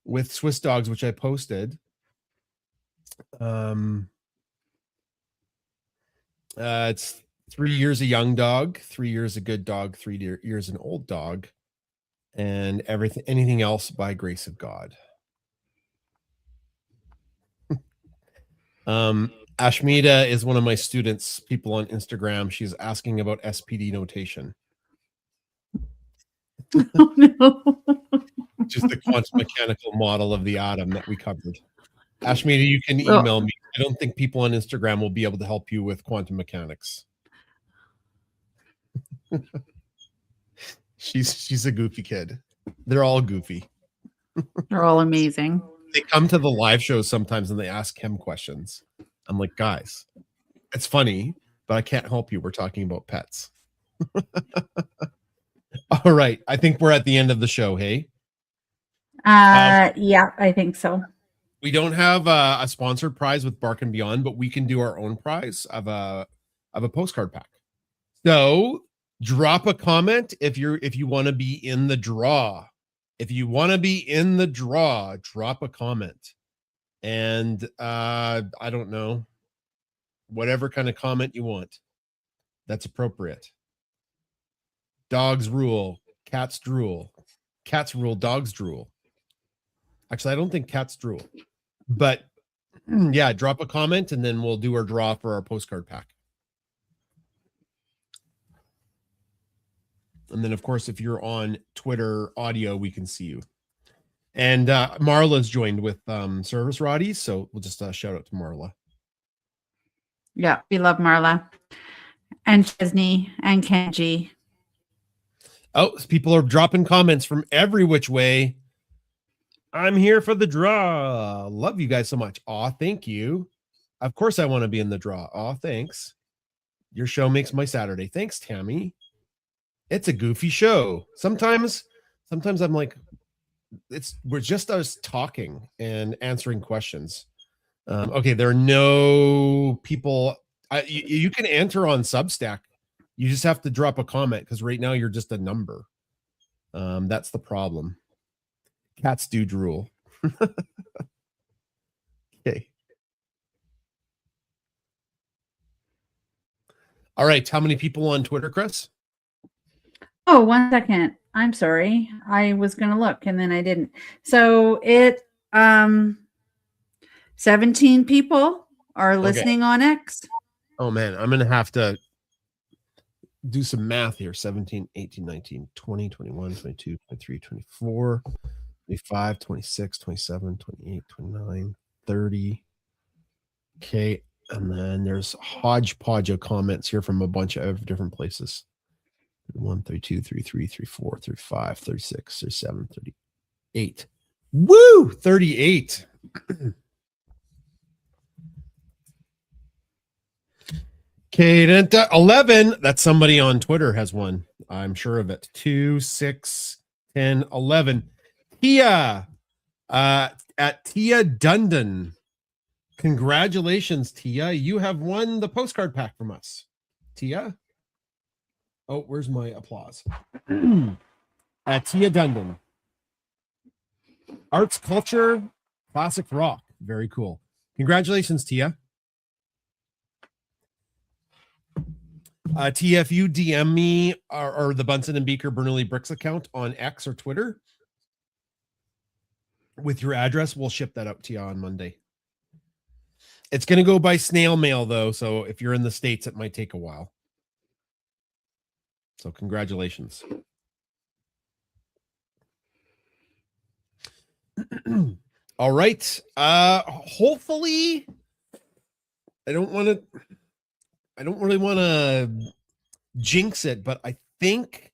with Swiss dogs, which I posted. It's 3 years a young dog, 3 years a good dog, 3 years an old dog, and anything else by grace of God. Ashmita is one of my students, people on Instagram. She's asking about SPD notation, Oh, no. which is the quantum mechanical model of the atom that we covered. Ashmita, you can Well- email me. I don't think people on Instagram will be able to help you with quantum mechanics. She's a goofy kid. They're all goofy. They're all amazing. They come to the live shows sometimes and they ask him questions. I'm like, guys, it's funny, but I can't help you. We're talking about pets. All right. I think we're at the end of the show. Hey, Yeah, I think so. we don't have a sponsored prize with Bark and Beyond, but we can do our own prize of a postcard pack. So drop a comment if you want to be in the draw. If you want to be in the draw, drop a comment. And I don't know, whatever kind of comment you want, that's appropriate. Dogs rule, cats drool. Cats rule, dogs drool. Actually, I don't think cats drool. But yeah, drop a comment and then we'll do our draw for our postcard pack. And then, of course, if you're on Twitter audio, we can see you. And Marla's joined with Service Roddy, so we'll just shout out to Marla. Yeah, we love Marla and Chesney and Kenji. Oh, people are dropping comments from every which way. I'm here for the draw. Love you guys so much. Aw, thank you. Of course I want to be in the draw. Aw, thanks. Your show makes my Saturday. Thanks, Tammy. It's a goofy show. Sometimes I'm like, we're just us talking and answering questions. Okay, there are no people. You can enter on Substack. You just have to drop a comment because right now you're just a number. That's the problem. Cats do drool. Okay. All right. How many people on Twitter, Chris? Oh, 1 second. I'm sorry. I was going to look and then I didn't. So 17 people are listening on X. Oh man, I'm going to have to do some math here. 17, 18, 19, 20, 21, 22, 23, 24, 25, 26, 27, 28, 29, 30. Okay. And then there's hodgepodge of comments here from a bunch of different places. 31, 32, 33, 34, 35, 36, 37, 38. Woo! 38. Okay, 11. That's somebody on Twitter has one. I'm sure of it. 2, 6, 10, 11. Tia at Tia Dundon. Congratulations, Tia. You have won the postcard pack from us. Tia? Oh, where's my applause? Tia Dundon. Arts, culture, classic rock. Very cool. Congratulations, Tia. Tia, if you DM me or the Bunsen and Beaker Bernoulli Bricks account on X or Twitter with your address, we'll ship that out to you on Monday. It's going to go by snail mail, though, so if you're in the States, it might take a while. So congratulations. All right. Hopefully, I don't really want to jinx it, but I think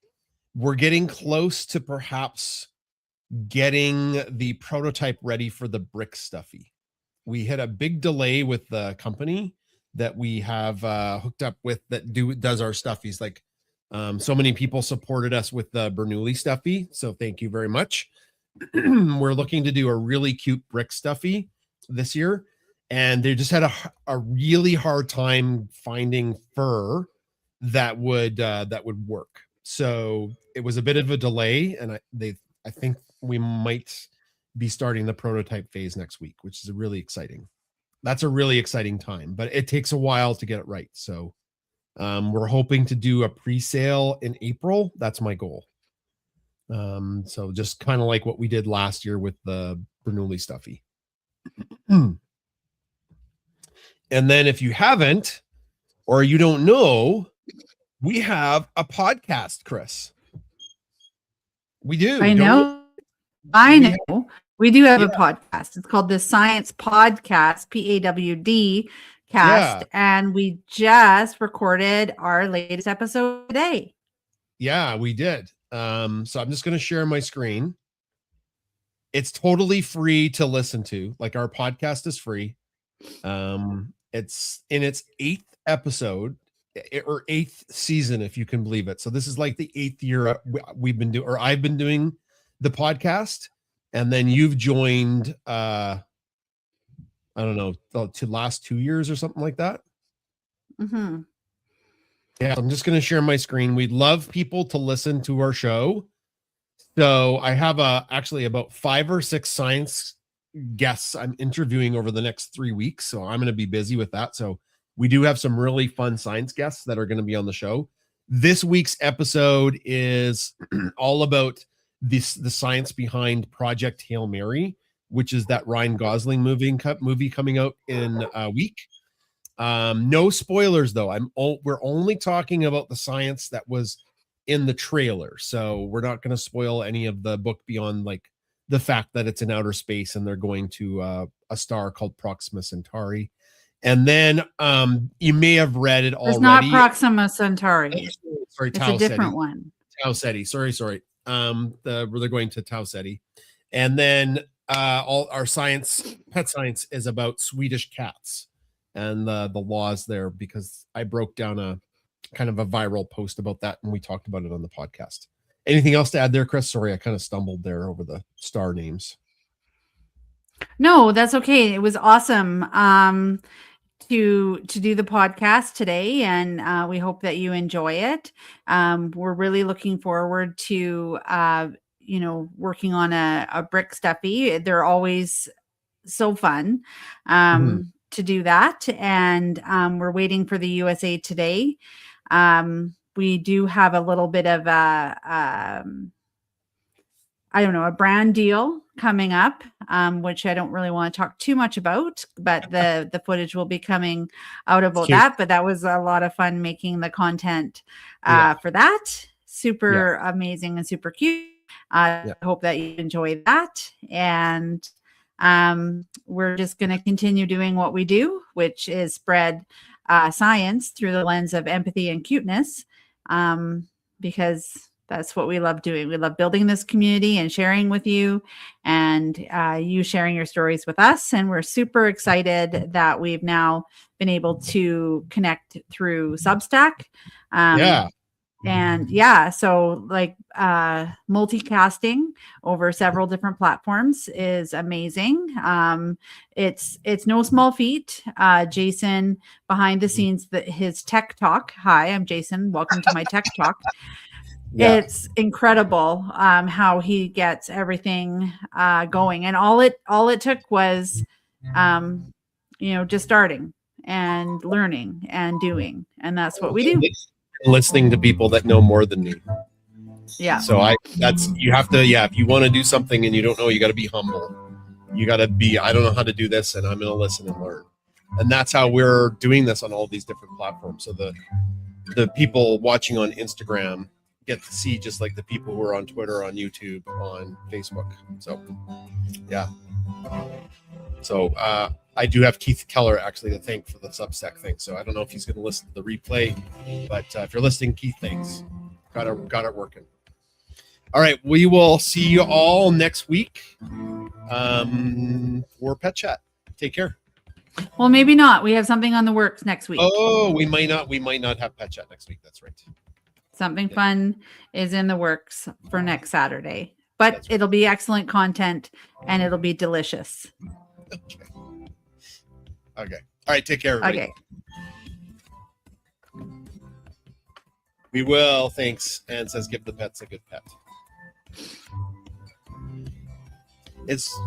we're getting close to perhaps getting the prototype ready for the brick stuffy. We had a big delay with the company that we have hooked up with that does our stuffies. Like so many people supported us with the Bernoulli stuffy, so thank you very much. We're looking to do a really cute brick stuffy this year, and they just had a really hard time finding fur that would work. So it was a bit of a delay, and I think we might be starting the prototype phase next week, which is really exciting. That's a really exciting time, but it takes a while to get it right. So we're hoping to do a pre-sale in April. That's my goal. So just kind of like what we did last year with the Bernoulli Stuffy. And then if you haven't, or you don't know, we have a podcast, Chris. We do. I don't know. I know. We do have a podcast. It's called the Science Podcast, PAWD cast. And we just recorded our latest episode today. Yeah, we did. So I'm just going to share my screen. It's totally free to listen to. Like, our podcast is free. It's in its 8th episode or 8th season, if you can believe it. So this is like the 8th year we've been doing, or I've been doing the podcast, and then you've joined, I don't know, to last 2 years or something like that. Mm-hmm. Yeah, I'm just going to share my screen. We'd love people to listen to our show. So I have actually about 5 or 6 science guests I'm interviewing over the next 3 weeks. So I'm going to be busy with that. So we do have some really fun science guests that are going to be on the show. This week's episode is all about the science behind Project Hail Mary, which is that Ryan Gosling movie coming out in a week. No spoilers though. We're only talking about the science that was in the trailer, so we're not going to spoil any of the book beyond like the fact that it's in outer space and they're going to a star called Proxima Centauri. And then you may have read it already. It's not Proxima Centauri. Sorry, it's a different one. Tau Ceti. Sorry. They're going to Tau Ceti. And then all our pet science is about Swedish cats and the laws there, because I broke down a kind of a viral post about that, and we talked about it on the podcast. Anything else to add there, Chris? Sorry, I kind of stumbled there over the star names. No, that's okay. It was awesome to do the podcast today, and we hope that you enjoy it. We're really looking forward to working on a brick stuffy. They're always so fun to do that, and we're waiting for the USA Today. We do have a little bit of a brand deal coming up, which I don't really want to talk too much about, but the footage will be coming out about that. But that was a lot of fun making the content for that. Super amazing and super cute. I hope that you enjoy that. And we're just going to continue doing what we do, which is spread science through the lens of empathy and cuteness, because that's what we love doing. We love building this community and sharing with you, and you sharing your stories with us. And we're super excited that we've now been able to connect through Substack. And so like multicasting over several different platforms is amazing. It's no small feat. Jason behind the scenes, his tech talk. Hi, I'm Jason. Welcome to my tech talk. It's incredible how he gets everything going, and all it took was just starting and learning and doing, and that's what we do. Listening to people that know more than me. Yeah. So you have to, if you want to do something and you don't know, you got to be humble. You got to be, I don't know how to do this, and I'm going to listen and learn. And that's how we're doing this on all these different platforms. So the people watching on Instagram get to see just like the people who are on Twitter, on YouTube, on Facebook. So, yeah. So, I do have Keith Keller actually to thank for the Substack thing. So I don't know if he's going to listen to the replay, but if you're listening, Keith, thanks. Got it working. All right. We will see you all next week for Pet Chat. Take care. Well, maybe not. We have something on the works next week. Oh, we might not have Pet Chat next week. That's right. Something fun is in the works for next Saturday, but it'll be excellent content and it'll be delicious. Okay. All right. Take care, everybody. Okay. We will. Thanks. And says, give the pets a good pet. It's